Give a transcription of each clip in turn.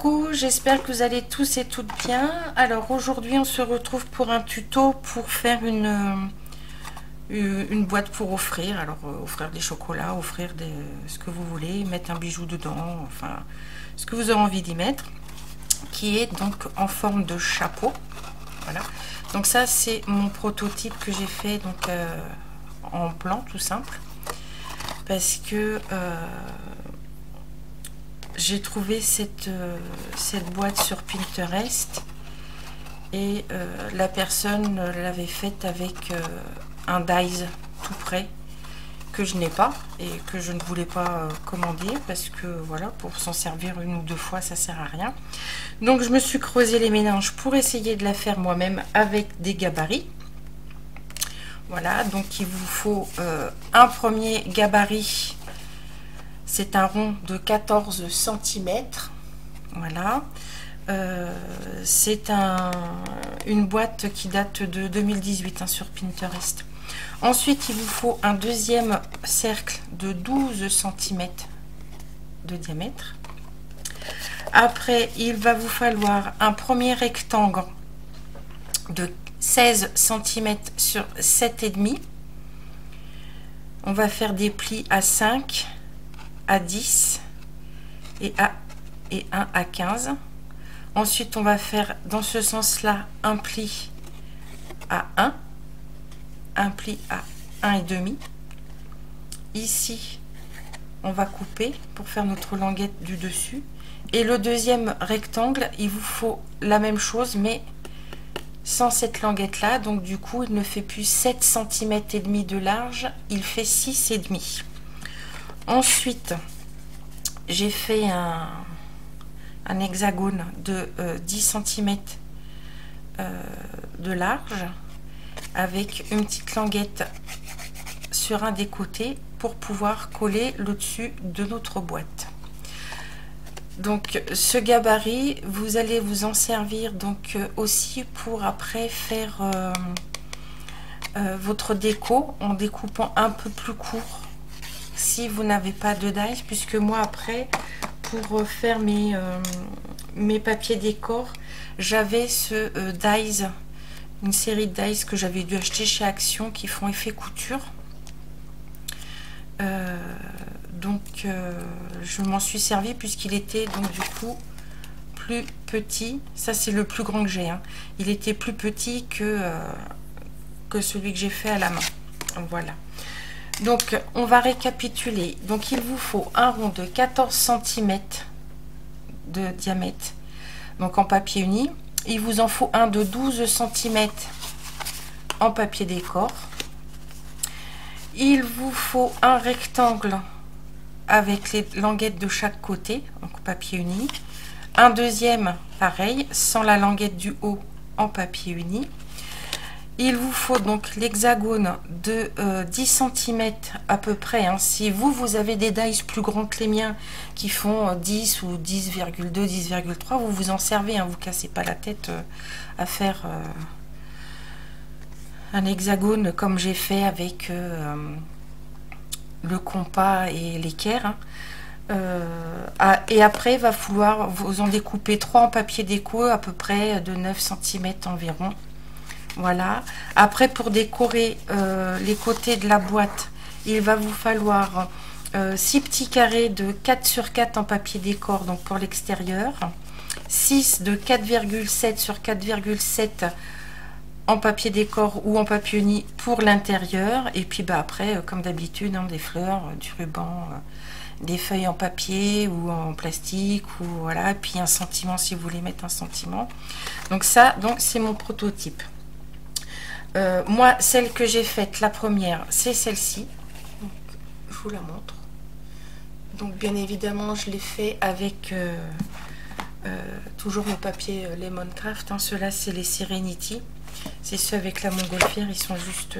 Coucou, j'espère que vous allez tous et toutes bien. Alors aujourd'hui on se retrouve pour un tuto pour faire une boîte pour offrir. Alors offrir des chocolats, offrir ce que vous voulez, mettre un bijou dedans, enfin ce que vous aurez envie d'y mettre, qui est donc en forme de chapeau. Voilà, donc ça c'est mon prototype que j'ai fait donc en blanc tout simple, parce que j'ai trouvé cette boîte sur Pinterest et la personne l'avait faite avec un dies tout prêt que je n'ai pas et que je ne voulais pas commander parce que voilà, pour s'en servir une ou deux fois ça sert à rien. Donc je me suis creusé les méninges pour essayer de la faire moi-même avec des gabarits. Voilà, donc il vous faut un premier gabarit. C'est un rond de 14 cm. Voilà. C'est une boîte qui date de 2018 sur Pinterest. Ensuite, il vous faut un deuxième cercle de 12 cm de diamètre. Après, il va vous falloir un premier rectangle de 16 cm sur 7,5. On va faire des plis à 5, à 10 et 1 à 15. Ensuite on va faire dans ce sens là un pli à 1, un pli à 1,5. Ici on va couper pour faire notre languette du dessus, et le deuxième rectangle il vous faut la même chose mais sans cette languette là, donc du coup il ne fait plus 7 cm et demi de large, il fait 6,5. Ensuite, j'ai fait un hexagone de 10 cm de large avec une petite languette sur un des côtés pour pouvoir coller le dessus de notre boîte. Donc ce gabarit, vous allez vous en servir donc aussi pour après faire votre déco en découpant un peu plus court si vous n'avez pas de dies, puisque moi après pour faire mes papiers décor j'avais ce dies, une série de dies que j'avais dû acheter chez Action qui font effet couture, donc je m'en suis servi puisqu'il était donc du coup plus petit. Ça c'est le plus grand que j'ai, il était plus petit que celui que j'ai fait à la main. Voilà. Donc on va récapituler. Donc il vous faut un rond de 14 cm de diamètre, donc en papier uni. Il vous en faut un de 12 cm en papier décor. Il vous faut un rectangle avec les languettes de chaque côté, donc papier uni. Un deuxième pareil, sans la languette du haut, en papier uni. Il vous faut donc l'hexagone de 10 cm à peu près. Si vous avez des dies plus grands que les miens qui font 10 ou 10,2, 10,3, vous vous en servez. Vous cassez pas la tête à faire un hexagone comme j'ai fait avec le compas et l'équerre. Et après, il va falloir vous en découper 3 en papier déco à peu près de 9 cm environ. Voilà. Après, pour décorer les côtés de la boîte, il va vous falloir 6 petits carrés de 4 sur 4 en papier décor, donc pour l'extérieur, 6 de 4,7 sur 4,7 en papier décor ou en papier uni pour l'intérieur, et puis après comme d'habitude des fleurs, du ruban, des feuilles en papier ou en plastique, ou voilà, et puis un sentiment si vous voulez mettre un sentiment. Donc ça, donc c'est mon prototype. Moi, celle que j'ai faite, la première, c'est celle-ci. Je vous la montre. Donc, bien évidemment, je l'ai fait avec toujours le papier Lemon Craft. Ceux-là, c'est les Serenity. C'est ceux avec la montgolfière. Ils sont juste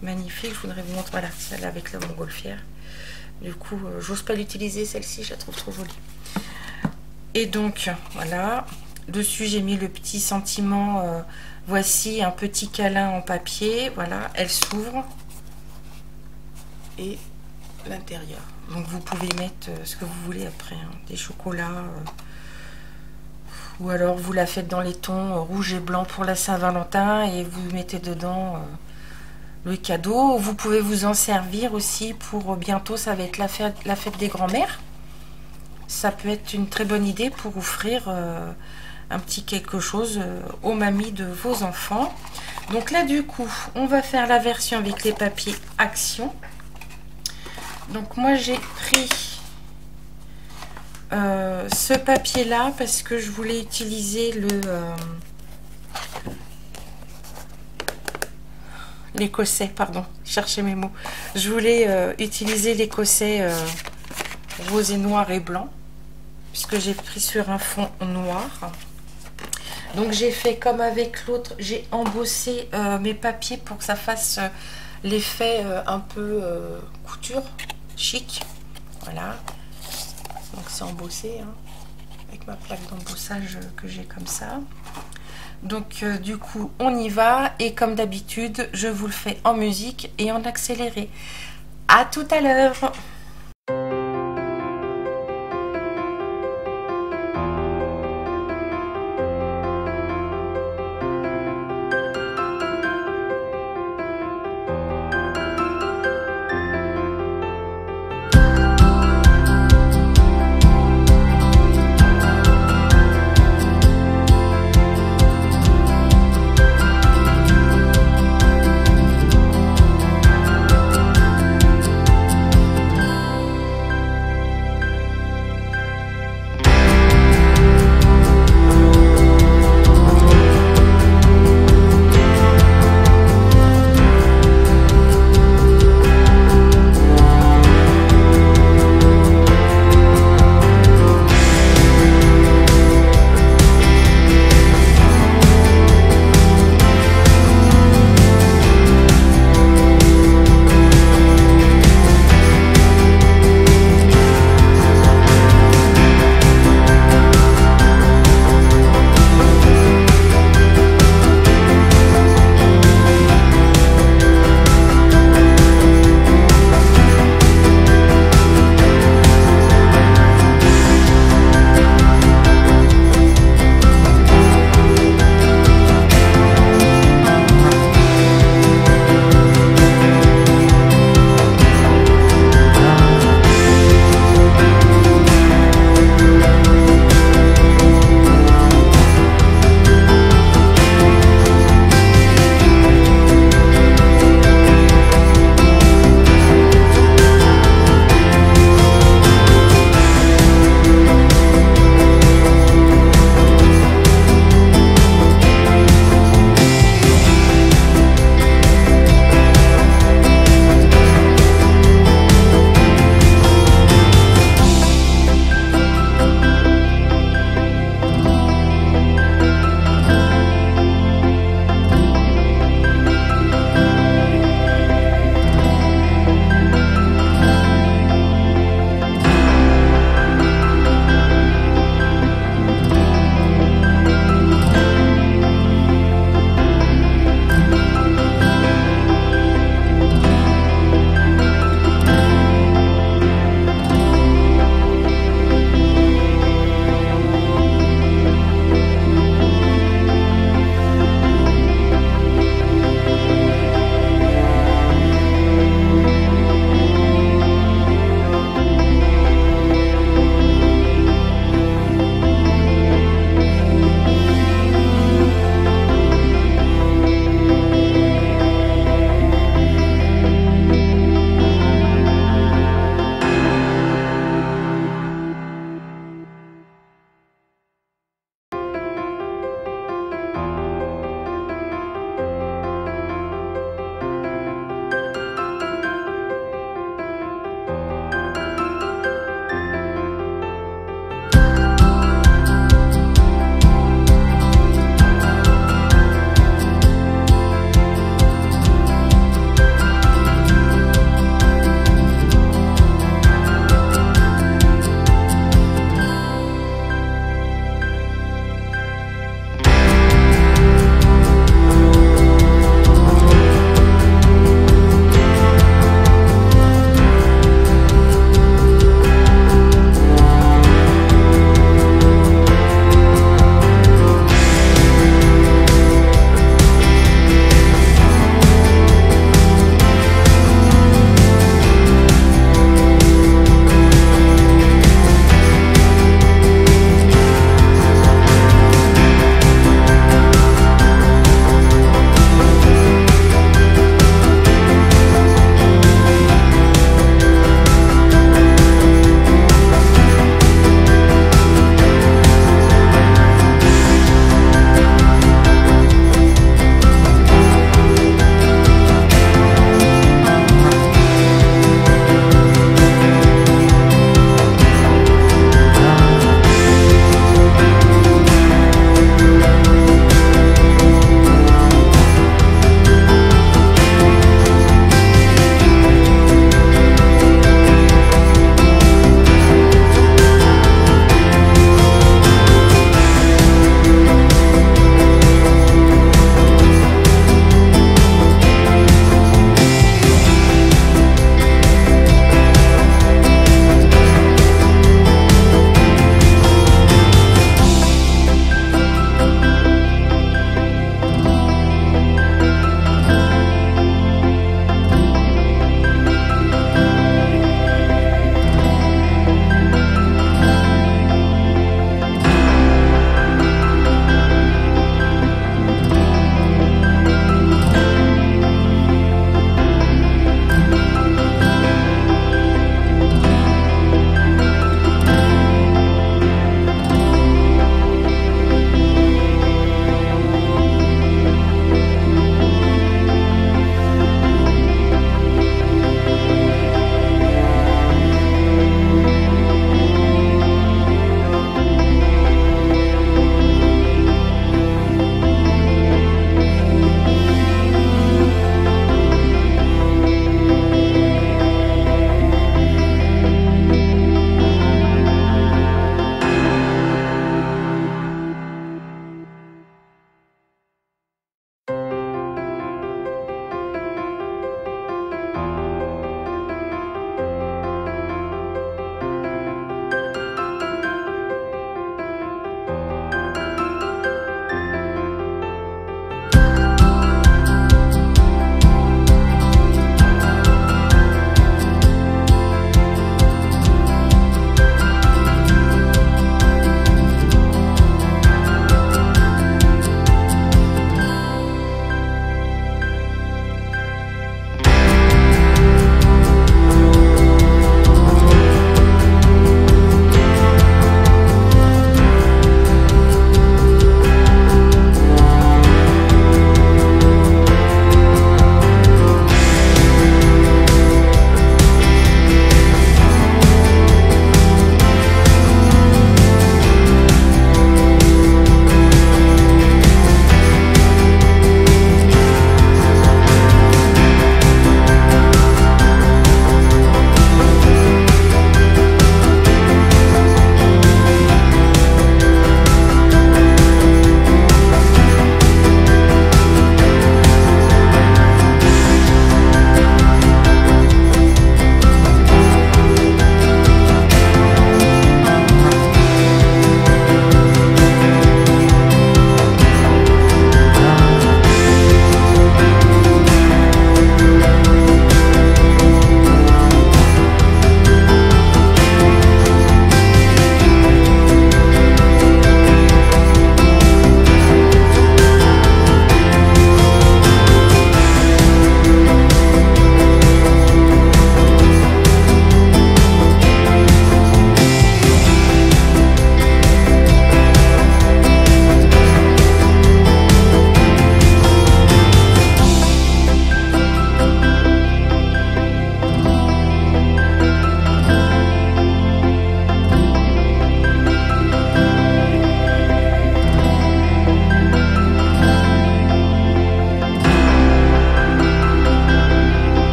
magnifiques. Je voudrais vous montrer, voilà, celle avec la montgolfière. Du coup, j'ose pas l'utiliser, celle-ci, je la trouve trop jolie. Et donc, voilà. Dessus, j'ai mis le petit sentiment... voici un petit câlin en papier, voilà, elle s'ouvre et l'intérieur. Donc vous pouvez mettre ce que vous voulez après, des chocolats, Ou alors vous la faites dans les tons rouge et blanc pour la Saint-Valentin et vous mettez dedans le cadeau. Vous pouvez vous en servir aussi pour bientôt, ça va être la fête des grands-mères. Ça peut être une très bonne idée pour offrir un petit quelque chose aux mamies de vos enfants. Donc là du coup, on va faire la version avec les papiers Action. Donc moi j'ai pris ce papier là parce que je voulais utiliser l'écossais, pardon, cherchez mes mots. Je voulais utiliser l'écossais rose et noir et blanc, puisque j'ai pris sur un fond noir. Donc j'ai fait comme avec l'autre, j'ai embossé mes papiers pour que ça fasse l'effet un peu couture, chic. Voilà. Donc c'est embossé, hein, avec ma plaque d'embossage que j'ai comme ça. Donc du coup on y va et comme d'habitude je vous le fais en musique et en accéléré. À tout à l'heure.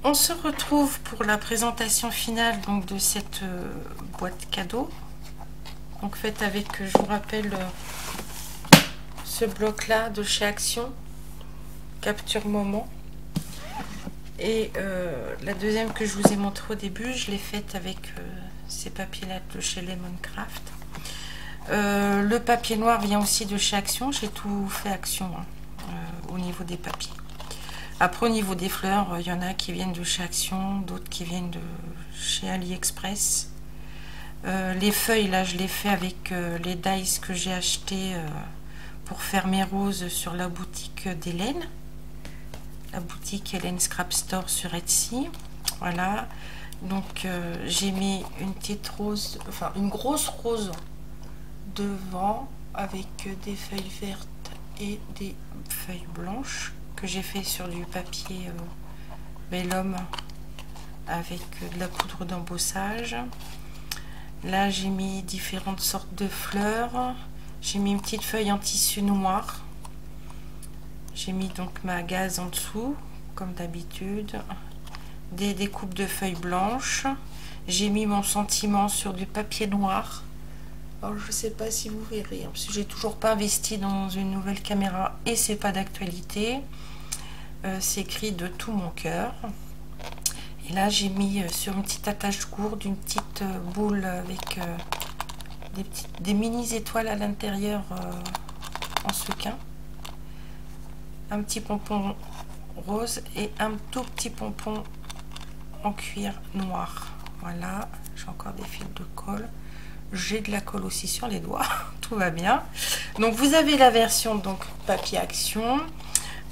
On se retrouve pour la présentation finale donc de cette boîte cadeau. Donc faite avec, je vous rappelle, ce bloc là de chez Action, Capture Moment. Et la deuxième que je vous ai montré au début, je l'ai faite avec ces papiers là de chez Lemoncraft. Le papier noir vient aussi de chez Action, j'ai tout fait Action au niveau des papiers. Après au niveau des fleurs, il y en a qui viennent de chez Action, d'autres qui viennent de chez AliExpress. Les feuilles là je les fais avec les dies que j'ai acheté pour faire mes roses sur la boutique d'Hélène, la boutique Hélène Scrap Store sur Etsy. Voilà, donc j'ai mis une petite rose, enfin une grosse rose devant avec des feuilles vertes et des feuilles blanches que j'ai fait sur du papier vélum avec de la poudre d'embossage. Là j'ai mis différentes sortes de fleurs, j'ai mis une petite feuille en tissu noir, j'ai mis donc ma gaze en dessous comme d'habitude, des découpes de feuilles blanches, j'ai mis mon sentiment sur du papier noir. Alors je sais pas si vous verrez, hein, parce que j'ai toujours pas investi dans une nouvelle caméra et c'est pas d'actualité. C'est écrit de tout mon cœur. Et là j'ai mis sur une petite attache gourde une petite boule avec des mini étoiles à l'intérieur en sequin, un petit pompon rose et un tout petit pompon en cuir noir. Voilà, j'ai encore des fils de colle. J'ai de la colle aussi sur les doigts, tout va bien. Donc vous avez la version donc papier Action.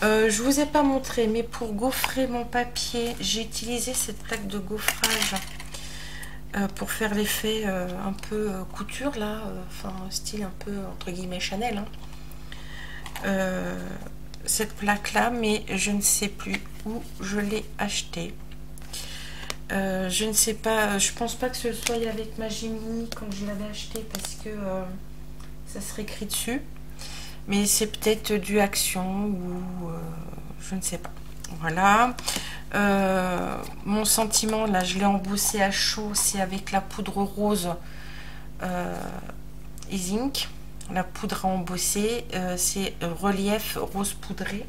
Je vous ai pas montré, mais pour gaufrer mon papier, j'ai utilisé cette plaque de gaufrage pour faire l'effet un peu couture là, enfin style un peu entre guillemets Chanel. Hein. Cette plaque là, mais je ne sais plus où je l'ai achetée. Je ne sais pas, je pense pas que ce soit avec ma Gemini quand je l'avais acheté parce que ça serait écrit dessus, mais c'est peut-être du Action ou je ne sais pas. Voilà, mon sentiment là je l'ai embossé à chaud, c'est avec la poudre rose Ink, la poudre à embosser, c'est relief rose poudré.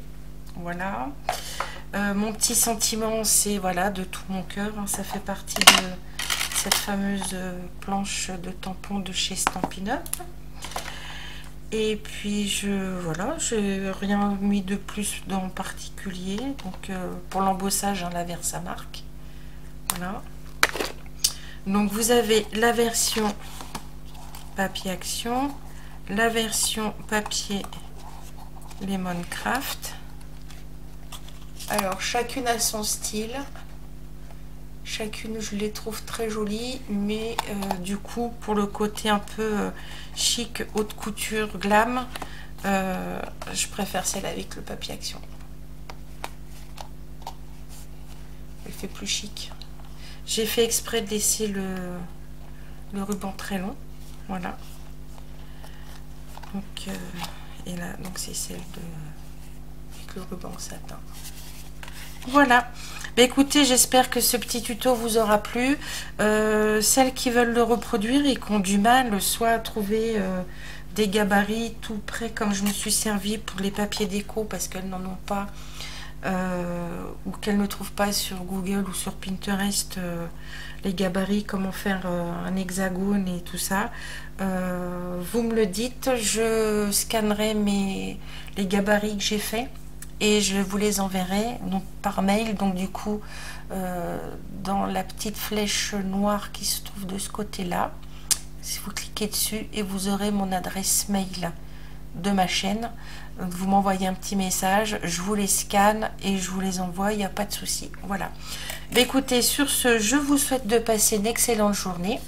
Voilà. Mon petit sentiment, c'est voilà de tout mon cœur, hein, ça fait partie de cette fameuse planche de tampons de chez Stampin' Up. Et puis voilà, j'ai rien mis de plus en particulier. Donc pour l'embossage, hein, la Versamark. Voilà. Donc vous avez la version papier Action, la version papier Lemoncraft. Alors chacune a son style, chacune je les trouve très jolies, mais du coup pour le côté un peu chic, haute couture, glam, je préfère celle avec le papier Action. Elle fait plus chic. J'ai fait exprès de laisser le ruban très long, voilà. Donc et là donc c'est celle avec le ruban en satin. Voilà, bah, écoutez, j'espère que ce petit tuto vous aura plu. Celles qui veulent le reproduire et qui ont du mal soit à trouver des gabarits tout près comme je me suis servi pour les papiers déco parce qu'elles n'en ont pas ou qu'elles ne trouvent pas sur Google ou sur Pinterest les gabarits, comment faire un hexagone et tout ça, vous me le dites, je scannerai les gabarits que j'ai fait et je vous les enverrai donc par mail. Donc du coup dans la petite flèche noire qui se trouve de ce côté là, si vous cliquez dessus, et vous aurez mon adresse mail de ma chaîne. Donc vous m'envoyez un petit message, je vous les scanne et je vous les envoie, il n'y a pas de souci. Voilà, bah, écoutez, sur ce, je vous souhaite de passer une excellente journée,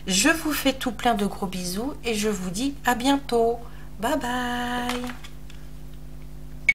je vous fais tout plein de gros bisous et je vous dis à bientôt. Bye bye.